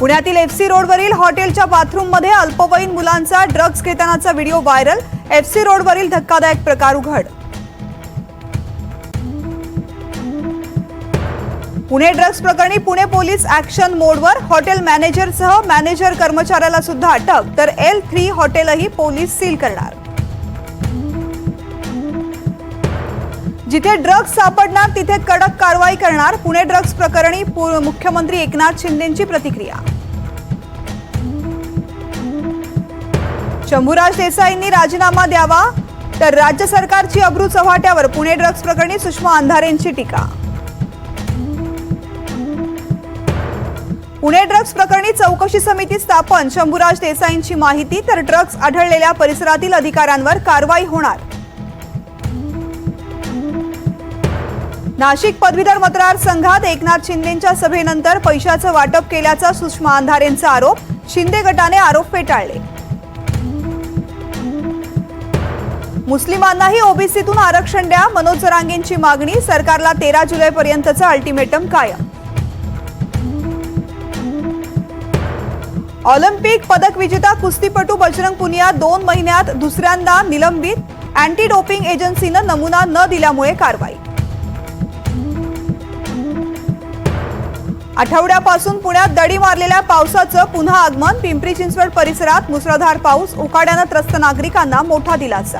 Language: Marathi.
पुण्यातील एफसी रोडवरील हॉटेलच्या बाथरूममध्ये अल्पवयीन मुलांचा ड्रग्ज घेतानाचा व्हिडिओ व्हायरल। एफसी रोडवरील धक्कादायक प्रकार उघड। पुणे ड्रग्ज प्रकरणी पुणे पोलीस ऍक्शन मोडवर। हॉटेल मॅनेजरसह मॅनेजर कर्मचाऱ्याला सुद्धा अटक, तर L3 हॉटेलही पोलीस सील करणार। जिथे ड्रग्ज सापडणार तिथे कडक कारवाई करणार। पुणे ड्रग्ज प्रकरणी मुख्यमंत्री एकनाथ शिंदेंची प्रतिक्रिया। शंभूराज देसाईंनी राजीनामा द्यावा, तर राज्य सरकारची अब्रू चव्हाट्यावर। पुणे ड्रग्ज प्रकरणी सुषमा अंधारेंची टीका। पुणे ड्रग्ज प्रकरणी चौकशी समिती स्थापन। शंभूराज देसाईंची माहिती, तर ड्रग्ज आढळलेल्या परिसरातील अधिकाऱ्यांवर कारवाई होणार। नाशिक पदवीधर मतदारसंघात एकनाथ शिंदेंच्या सभेनंतर पैशाचं वाटप केल्याचा सुषमा अंधारेंचा आरोप। शिंदे गटाने आरोप फेटाळले। मुस्लिमांनाही ओबीसीतून आरक्षण द्या, मनोज जरांगेंची मागणी। सरकारला 13 जुलैपर्यंतचा अल्टिमेटम कायम। ऑलिम्पिक पदक विजेता कुस्तीपटू बजरंग पुनिया 2 महिन्यात दुसऱ्यांदा निलंबित। अँटी डोपिंग एजन्सीनं नमुना न दिल्यामुळे कारवाई। आठवड्यापासून पुण्यात दडी मारलेल्या पावसाचं पुन्हा आगमन। पिंपरी चिंचवड परिसरात मुसळधार पाऊस, उकाड्यानं त्रस्त नागरिकांना मोठा दिलासा।